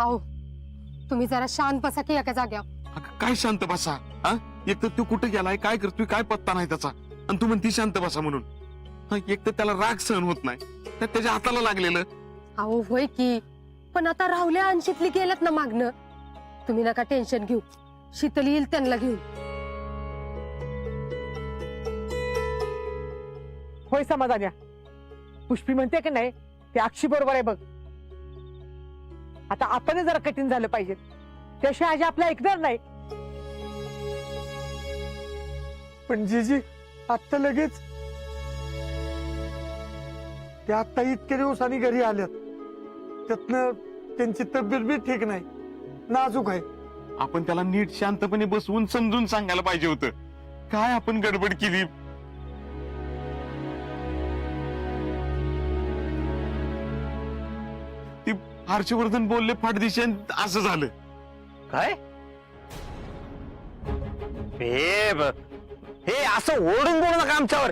आओ तुम्ही जरा शांत बसा की एका जाग्यावर. अगं, काय शांत बसा हा? एक तर तो कुठे गेलाय, काय करतोय, काय पत्ता नाही त्याचा, आणि तू म्हणती शांत बसा म्हणून. एक तर त्याला राग सहन होत नाही, तर त्याच्या हाताला लागलेलं. अहो होय की, पण आता राहुल्या अंशीतली गेल्यात ना मागणं. तुम्ही नका टेन्शन घेऊ, शीतल येईल त्यांना घेऊन. होय समाधान्या, पुष्पी म्हणते की नाही ते अक्षी बरोबर आहे बघ. आता आपण जरा कठीण झालं पाहिजे, त्याशिवाय आजी आपला ऐकणार नाही. पण जीजी आत्ता लगेच ते आत्ता इतक्या दिवसांनी घरी आल्यात, त्यातनं त्यांची तब्येत बी ठीक नाही, नाजूक आहे. आपण त्याला नीट शांतपणे बसवून समजून सांगायला पाहिजे होतं. काय आपण गडबड केली. ती हर्षवर्धन बोलले फाटदिशी असं झालं. काय बेब, हे असं ओढून बोलू नका आमच्यावर.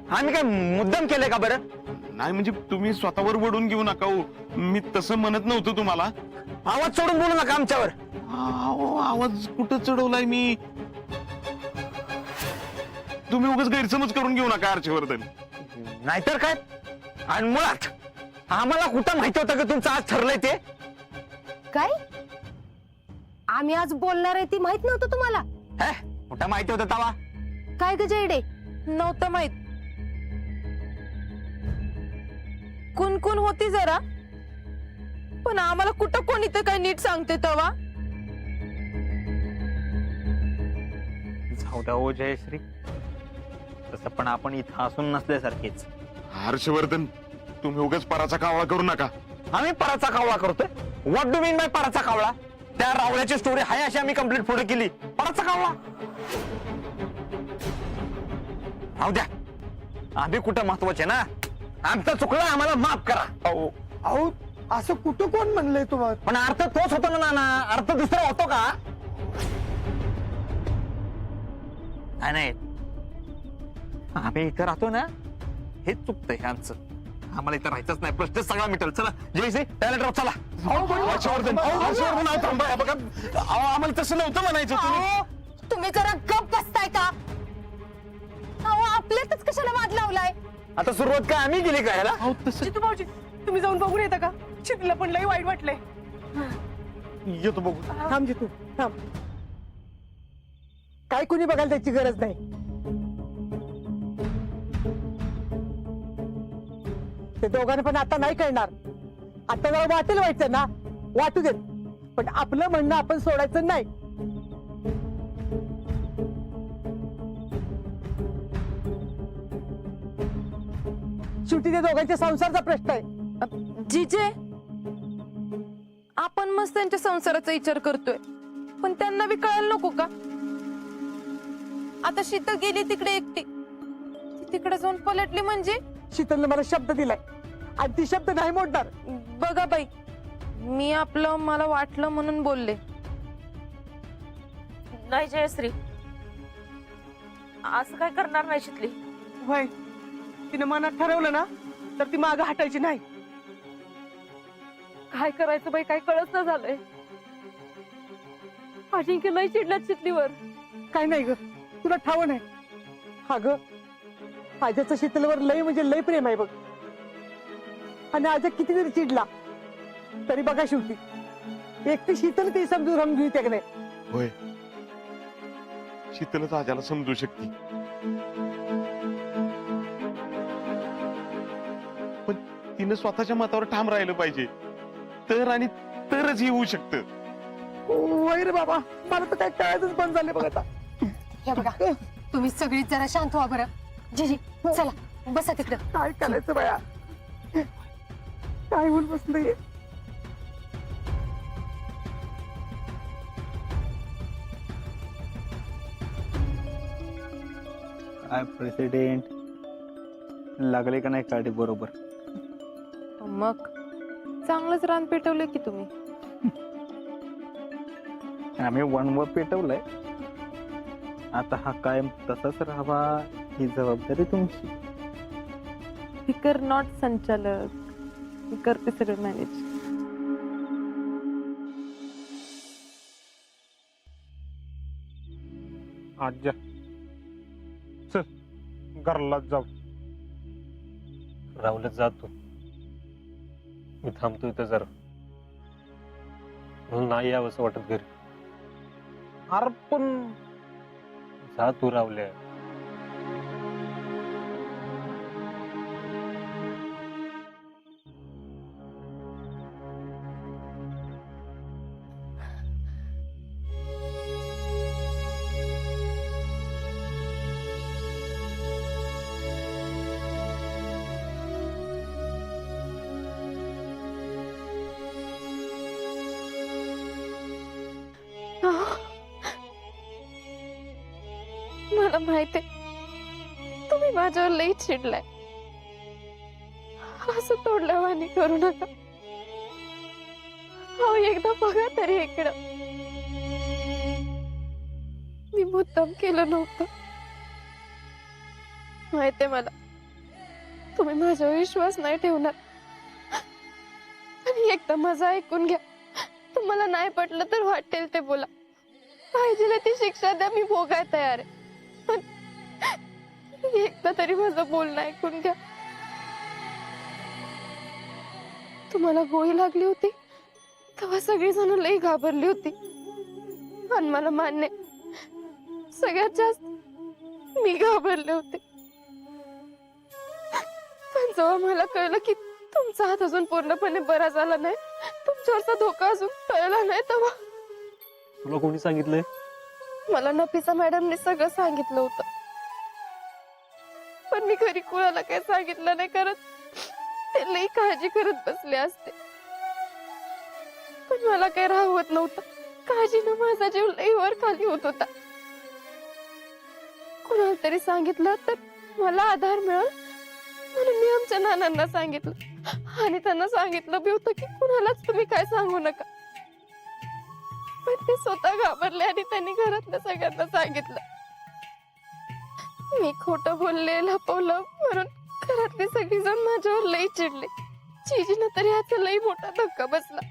आम्ही काय मुद्दाम केलंय का बरं? नाही म्हणजे तुम्ही स्वतःवर वडून घेऊ नका हो. मी तसं म्हणत नव्हतं तुम्हाला. आवाज सोडून बोलू नका आमच्यावर. अहो, आवाज कुठं चढवलाय मी? तुम्ही उगाच गैरसमज करून घेऊ नका हर्षवर्धन. नाहीतर काय, आणि मुळात आम्हाला कुठं माहिती होतं की तुमचं आज ठरलंय ते? काय आम्ही आज बोलणार आहे ती माहित नव्हतं तुम्हाला? हे, कुठं माहिती होतं तवा? काय ग जयडे, नव्हतं माहित. कुणकुण होती जरा, पण आम्हाला कुठं कोणी तर काय नीट सांगते तवा. जाऊ द्या हो जयश्री, तसं पण आपण इथं असून नसल्यासारखेच. हर्षवर्धन, तुम्ही उगाच पराचा कावळा करू नका. आम्ही पराचा कावळा करतोय? What do mean by Paracha कावळा? त्या रावळ्याची स्टोरी हाय अशी आम्ही कंप्लीट पुढे केली. पराचा कावळा राहू द्या, आम्ही कुठं महत्वाचे ना. आमचं चुकलं, आम्हाला माफ करा. अहो अहो, असं कुठं कोण म्हणलंय तुम्हाला? पण अर्थ तोच होतो ना नाना, अर्थ दुसरा होतो का? नाही, आम्ही इथं राहतो ना, हेच चुकतंय आमचं. आम्हाला इथं राहायचंच नाही, प्रश्न सगळा मिटल. चला जयश्री, टॉयलेट चाला. हर्षवर्धन, हर्षवर्धन, अहो, थांबा. हे बघा, अहो, आम्हाला तसं नव्हतं म्हणायचं. तुम्ही अहो, तुम्ही जरा गप बसताय का? अहो आपल्यातच कशाला वाद लावलाय? आता सुरुवात काय आम्ही केली का याला? अहो, तसं जितू भाऊजी, तुम्ही जाऊन बघून येता का? शीतलला पण लई वाईट वाटलंय. येतो बघू. थांब जितू, थांब. काय कुणी बघायला त्याची गरज नाही. ते दोघांना पण आता नाही कळणार. आता जरा वाटेल व्हायचं ना, वाटू देत, पण आपलं म्हणणं आपण सोडायचं नाही. शेवटी ते दोघांच्या संसाराचा प्रश्न आहे. जिजे, आपण मस्त त्यांच्या संसाराचा विचार करतोय, पण त्यांना बी कळायला नको का? आता शीतल गेली तिकडे एकटी, ती तिकडे जाऊन पलटली म्हणजे? शीतलने मला शब्द दिलाय आणि ती शब्द नाही मोडणार. बघा बाई, मी आपलं मला वाटलं म्हणून बोलले. नाही जयश्री, असं काय करणार नाही शितली. होय, तिने मनात ठरवलं ना तर ती मागं हटायची नाही. काय करायचं बाई, काय कळत न झालंय. अजिंक्य लय चिडल्यात शितलीवर. काय नाही ग, तुला ठाव नाही. हा ग, आज्याचं शीतलवर लय म्हणजे लय प्रेम आहे बघ. आणि आजा किती जरी चिडला तरी बघा शेवटी एकटी शीतल ती समजून घेऊ त्या नाही. होय, शीतलच आजाला समजू शकते. पण तिनं स्वतःच्या मतावर ठाम राहिलं पाहिजे, तर आणि तरच हे होऊ शकतं. वैर बाबा, मला तर काय कळायचंच बंद झाले बघ आता. हे बघा, तुम्ही सगळीच जरा शांत व्हा बरं. जीजी चला बसा तिकडं. काय करायचं बाया, काय होऊन बसलंय. काय प्रेसिडेंट लागले का नाही काढे बरोबर? मग चांगलंच रान पेटवलंय की तुम्ही. आम्ही वनव पेटवलंय, आता हा कायम तसाच राहावा ही जबाबदारी तुमची. फिकर नॉट संचालक, मी करते सगळं मॅनेज. आज्या चल घरला जाऊ. राहुलच जातो, मी थांबतो इथं जरा. मला नाही यावंसं वाटत घरी. अरे पण जा तू राहुल्या. मला माहिती तुम्ही माझ्यावर लई चिडलाय. असं तोडल्यावानी करू नका. अहो एकदा बघा तरी इकडं. मी मुद्दाम केलं नव्हतं. माहितीये मला तुम्ही माझ्यावर विश्वास नाही ठेवणार. आणि एकदा माझं ऐकून घ्या. तुम्हाला नाही पटलं तर वाटेल ते बोला. पाहिजे ती शिक्षा द्या, मी भोगाय तयार आहे. पण एकदा तरी माझं बोलणं ऐकून घ्या. तुम्हाला गोळी लागली होती तेव्हा सगळी जण लई घाबरली होती. आणि मला मान्य, सगळ्यात जास्त मी घाबरले होते. पण जेव्हा मला कळलं की तुमचा हात अजून पूर्णपणे बरा झाला नाही, तुमच्यावरचा धोका अजून टळला नाही, तेव्हा तुला कोणी सांगितलंय? मला नफीसा मॅडमने सगळं सांगितलं होतं. पण मी घरी कुणाला काही सांगितलं नाही, कारण ते लई काळजी करत बसले असते. पण मला काही राहत नव्हतं. काळजीनं माझा जीव लई वर खाली होत होता. कुणाला तरी सांगितलं तर मला आधार मिळेल म्हणून मी आमच्या नानांना सांगितलं. आणि त्यांना सांगितलं बी होतं की कुणालाच तुम्ही काय सांगू नका. पण ते स्वतः घाबरले आणि त्यांनी घरातल्या सगळ्यांना सांगितलं. मी खोटं बोलले, लपवलं म्हणून घरातली सगळी जण माझ्यावर लई चिडले. चिजीनं तरी याचा लई मोठा धक्का बसला.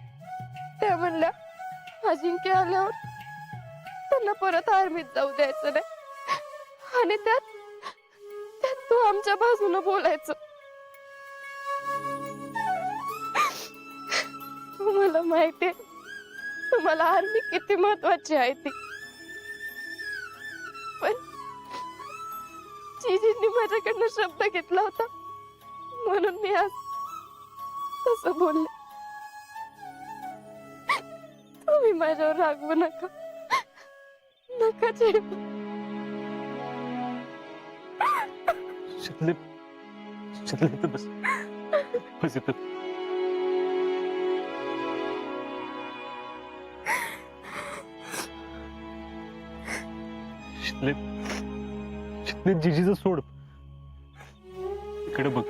त्या म्हणल्या अजिंक्य आल्यावर त्यांना परत आर्मीत जाऊ द्यायचं नाही. आणि त्यात तू आमच्या बाजूनं बोलायचं. मला माहितीये तुम्हाला आर्मी किती महत्वाची आहे ती. पण जीजींनी माझ्याकडनं शब्द घेतला होता म्हणून मी आज तसं बोलले. तुम्ही माझ्यावर रागवू नका, नका चिडू. शितले शितले इथं बस, बस इथं. शितले शितले जीजीचं सोड. इकडे बघ.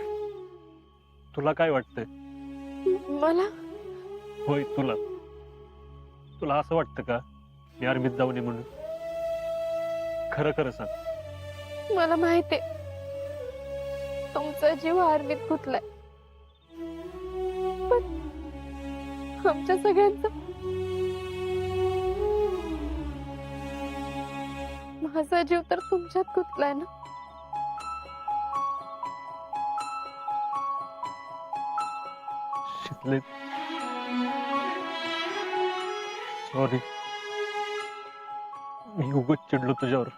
तुला काय वाटतंय? मला होय, तुला तुला असं वाटतं का मी आर्मीत जाऊ नये म्हणून? खरं खरं सांग. मला माहितीये तुमचा जीव आर्मीत गुंतलाय. पण आमच्या सगळ्यांचा, माझा जीव तर तुमच्यात गुंतलाय ना. शितले सॉरी, मी उगाच चिडलो तुझ्यावर.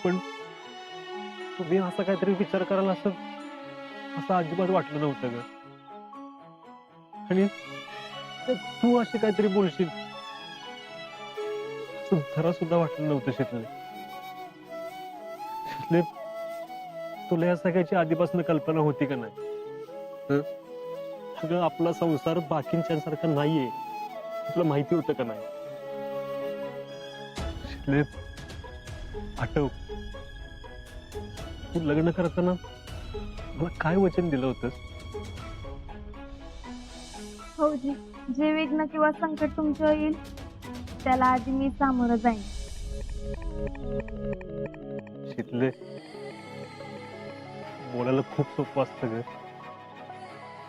पण तुम्ही असा काहीतरी विचार कराल असं अजिबात वाटलं नव्हतं ग. आणि तू असे काहीतरी बोलशील जरा सुद्धा वाटलं नव्हतं. शितले शितले तुला या सगळ्याची आधीपासून कल्पना होती का नाही? सगळं आपला संसार बाकींच्यासारखा नाहीये, तुला माहिती होतं का नाही? शितले आठव, तू लग्न करताना मला काय वचन दिलं होतंस? भाऊजी, जे विघ्न किंवा संकट तुमच्यावर येईल त्याला आधी मी सामोरं जाईन. शितले बोलायला खूप सोपं असतं ग,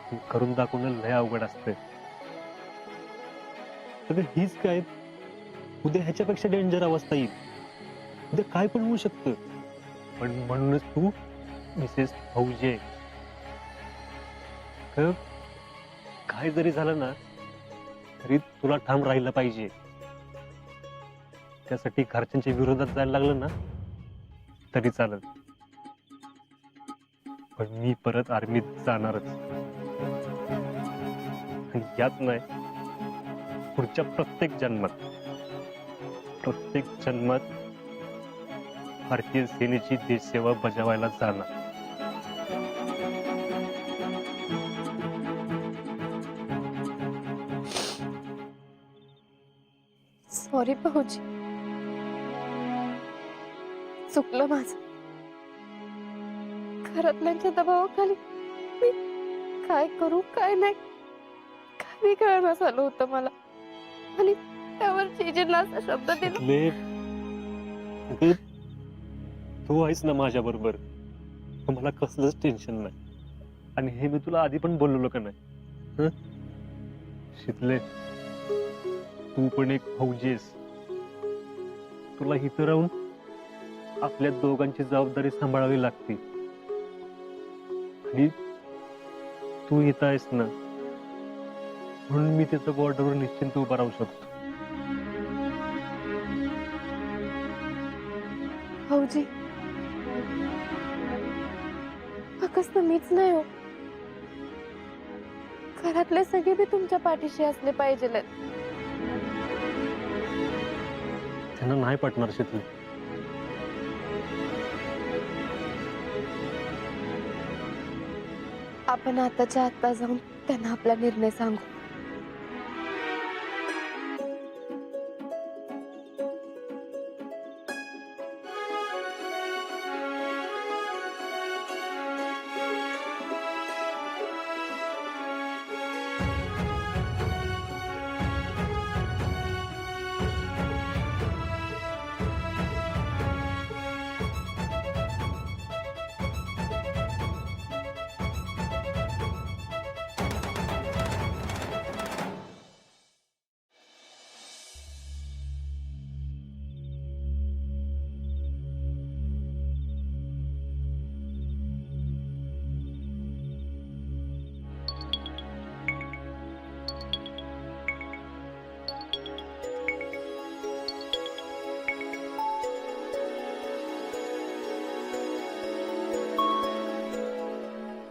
पण करून दाखवणं लय अवघड असतं. अगं हीच काय, उद्या ह्याच्यापेक्षा डेंजर अवस्था येईल, उद्या काय पण होऊ शकतं. पण म्हणूनच तू मिसेस फौजे, काय जरी झालं ना तरी तुला ठाम राहिलं पाहिजे. त्यासाठी घरच्यांच्या विरोधात जायला लागलं ना तरी चालेल, पण मी परत आर्मीत जाणारच. आणि यात नाही, पुढच्या प्रत्येक जन्मात भारतीय सेनेची देशसेवा बजावायला जाणार. सॉरी भाऊजी, चुकलं माझं. घरातल्यांच्या दबावाखाली मी काय करू काय नाही काही कळणार झालं होतं मला. आणि त्यावर जीजींना असा शब्द दिला. तू आहेस ना माझ्या बरोबर, मला कसलंच टेन्शन नाही. आणि हे मी तुला आधी पण बोललो का नाही. शितले, तू पण एक फौजी आहेस. तुला इथं राहून आपल्या दोघांची जबाबदारी सांभाळावी लागते. आणि तू इथं आहेस ना, म्हणून मी तिथं बॉर्डरवर निश्चिंत उभा राहू शकतो. भाऊजी, फक्त मीच नाही हो, घरातले सगळे बी तुमच्या पाठीशी असले पाहिजे. त्यांना नाही पटणार शितले. आपण आताच्या आता जाऊन त्यांना आपला निर्णय सांगू.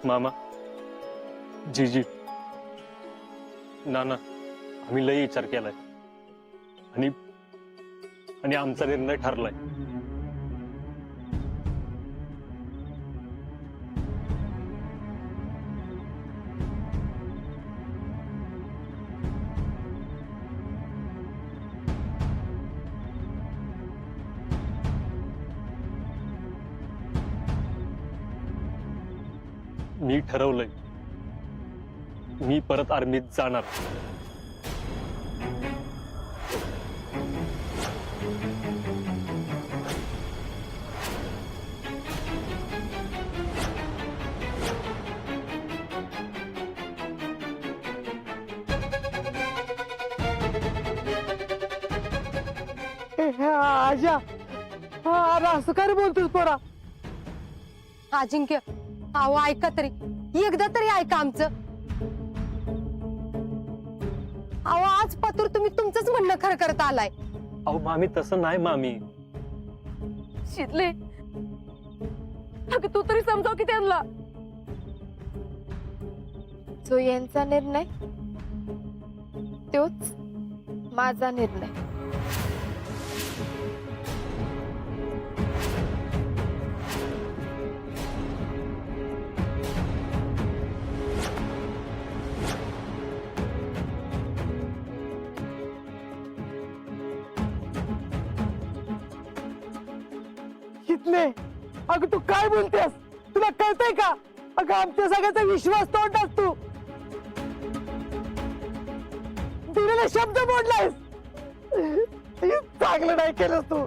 मामा, जीजी, नाना, आम्ही लई विचार केलाय आणि आमचा निर्णय ठरलाय. मी ठरवलंय, मी परत आर्मीत जाणार. आजा, अरे असं काय रे बोलतोस पोरा. अजिंक्य, अहो ऐका तरी, एकदा तरी ऐका आमचं. अहो आज पतूर तुम्ही तुमचंच म्हणणं खरं करत आलाय. अहो मामी, तसं नाही मामी. शितले, अगं तू तरी समजाव की त्यांना. जो यांचा निर्णय तोच माझा निर्णय. शितले, अगं तू काय बोलतेस, तुला कळतंय का? अगं आमच्या सगळ्याचा विश्वास तोडलास तू. दिलेला शब्द मोडलायस. चांगलं नाही केलंस तू.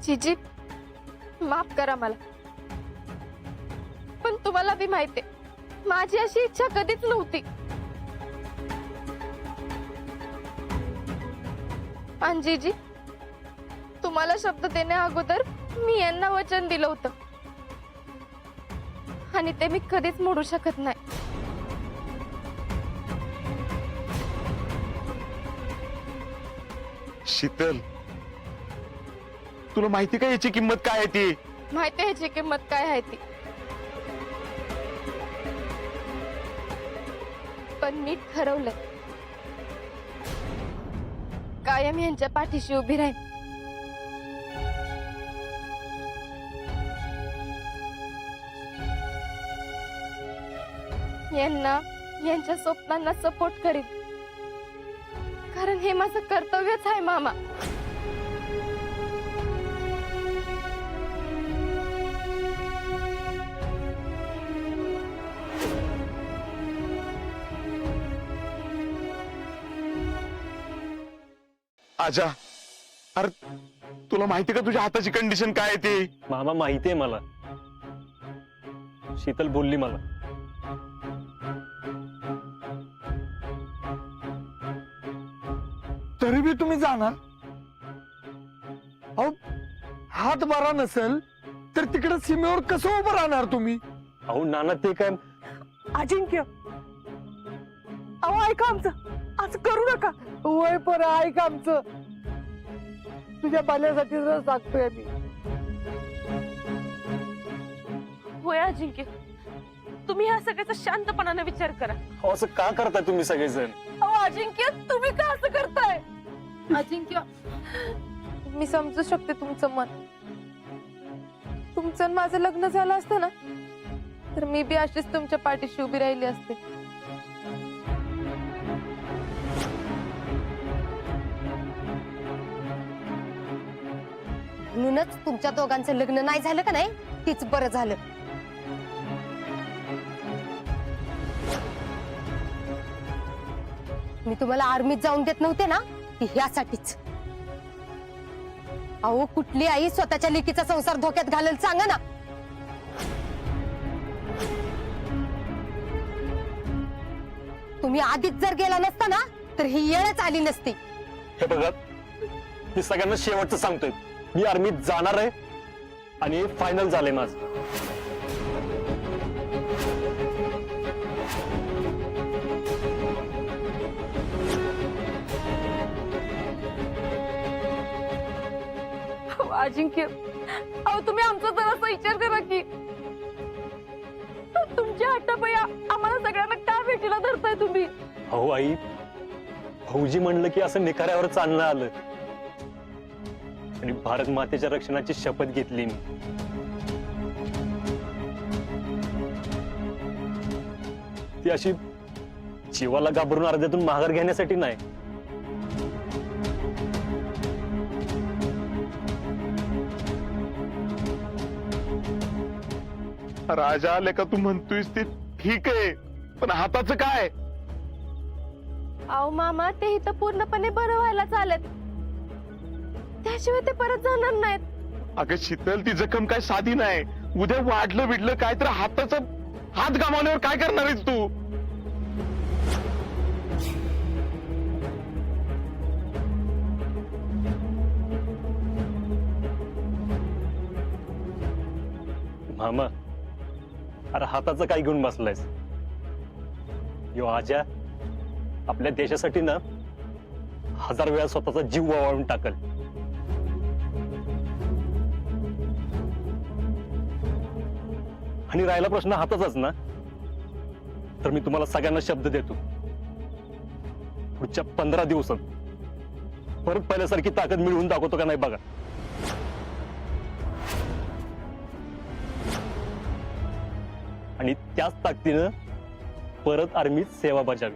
जीजी, माफ करा मला, पण तुम्हाला बी माहितीये माझी अशी इच्छा कधीच नव्हती. अंजीजी, तुम्हाला शब्द देण्या अगोदर मी यांना वचन दिलं होतं आणि ते मी कधीच मोडू शकत नाही. शीतल, तुला माहिती का याची किंमत काय आहे ती? माहिती आहे ह्याची किंमत काय आहे ती, पण मी ठरवलंय कायम यांच्या पाठीशी उभी राहीन. यांना यांच्या स्वप्नांना सपोर्ट करीन, कारण हे माझं कर्तव्यच आहे मामा. आजा, अरे तुला माहिती का तुझ्या हाताची कंडिशन काय आहे ती? मामा माहितीये मला, शीतल बोलली मला. तरी बी तुम्ही जाणार? अहो, हात बरा नसेल तर तिकडे सीमेवर कसं उभं राहणार तुम्ही? अहो नाना, ते काय अजिंक्य, अहो ऐका आमचं, असं करू नका. वय पर ऐका आमचं, तुझ्या पाल्यासाठी सांगतोय मी. होय अजिंक्य, तुम्ही ह्या सगळ्याचा शांतपणाने विचार करा. अहो, असं का करताय तुम्ही सगळेजण? अहो अजिंक्य, तुम्ही का असं करताय? अजिंक्य, मी समजू शकते तुमचं मन. तुमचं आणि माझं लग्न झालं असतं ना, तर मी बी अशीच तुमच्या पाठीशी उभी राहिली असते. म्हणूनच तुमच्या दोघांचं लग्न नाही झालं का नाही, तीच बरं झालं. मी तुम्हाला आर्मीत जाऊन देत नव्हते ना, ती ह्यासाठीच. अहो, कुठली आई स्वतःच्या लेकीचा संसार धोक्यात घालेल सांगा ना. तुम्ही आधीच जर गेला नसता ना, तर ही येळच आली नसती. हे बघा, मी सगळ्यांना शेवटचं सांगतोय, मी आर्मीत जाणार आहे आणि फायनल झालंय माझं. अजिंक्य, अहो तुम्ही आमचा जरासा विचार करा की, तुमच्या हट्टापया आम्हाला सगळ्यांना का भेटीला धरताय तुम्ही? अहो आई, भाऊजी म्हणलं की असं निखाऱ्यावर चालणं आलं आणि भारत मातेच्या रक्षणाची शपथ घेतली मी. ती अशी जीवाला घाबरून अर्ध्यातून माघार घेण्यासाठी नाही. राजा आले का तू म्हणतोयस ते ठीक आहे, पण हाताचं काय? अहो मामा, ते इथं पूर्णपणे बरं व्हायला चालत, त्याशिवाय ते परत जाणार नाहीत. अगं शीतल, ती जखम काय साधी नाही. उद्या वाढलं बिडलं काय तर हाताचं, हात गमावल्यावर काय करणार आहेस तू? मामा, अरे हाताचं काय घेऊन बसलायस? यो आजा आपल्या देशासाठी ना 1000 वेळा स्वतःचा जीव वाळून टाकल. आणि राहिला प्रश्न हाताचाच ना, तर मी तुम्हाला सगळ्यांना शब्द देतो, पुढच्या 15 दिवसात परत पहिल्यासारखी ताकद मिळवून दाखवतो का नाही बघा. आणि त्याच ताकदीनं परत आर्मीत सेवा बजावी.